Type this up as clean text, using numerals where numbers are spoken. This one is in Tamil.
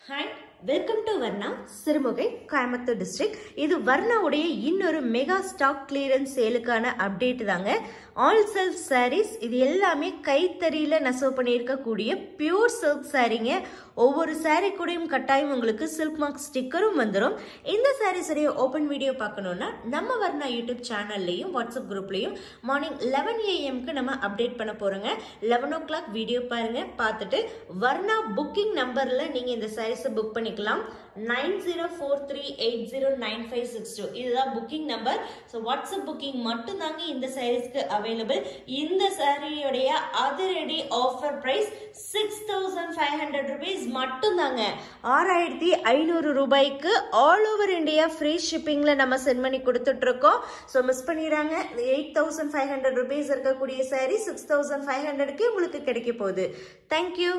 Hi, welcome to Varna, Sirumugai, Coimbatore district. இது வர்ணாவுடைய இன்னொரு மெகா ஸ்டாக் கிளியரன்ஸ் சேலுக்கான அப்டேட் தாங்க. ஆல் சில்க் sarees இது எல்லாமே கைத்தறியில நெசவு பண்ணியிருக்கக்கூடிய பியூர் சில்க் சாரீங்க. ஒவ்வொரு சாரீ கூடயும் கட்டாயம் உங்களுக்கு சில்க் மார்க் ஸ்டிக்கரும் வந்துடும். இந்த sarees உடைய ஓபன் வீடியோ பார்க்கணும்னா நம்ம வர்ணா யூடியூப் சேனல்லையும் வாட்ஸ்அப் குரூப்லையும் மார்னிங் 11 AM நம்ம அப்டேட் பண்ண போறோங்க. 11 o'clock வீடியோ பாருங்க. பார்த்துட்டு வர்ணா புக்கிங் நம்பர்ல நீங்க இந்த sarees புக் பண்ணிக்கலாம். 9043809562 இதுதான் booking number. So WhatsApp booking மட்டும் தாங்க இந்த சாரீஸ்க்கு அவைலபிள். இந்த சாரியோடைய அதிரடி ஆஃபர் பிரைஸ் 6500 rupees மட்டும் தாங்க. 6500 ரூபாய்க்கு ஆல் ஓவர் இந்தியா ஃப்ரீ ஷிப்பிங்ல நம்ம சென்ட் பண்ணி கொடுத்துட்டு இருக்கோம். ஸோ மிஸ் பண்ணிடுறாங்க. 8500 rupees இருக்கக்கூடிய சாரி 6500க்கு உங்களுக்கு கிடைக்க போகுது. தேங்க்யூ.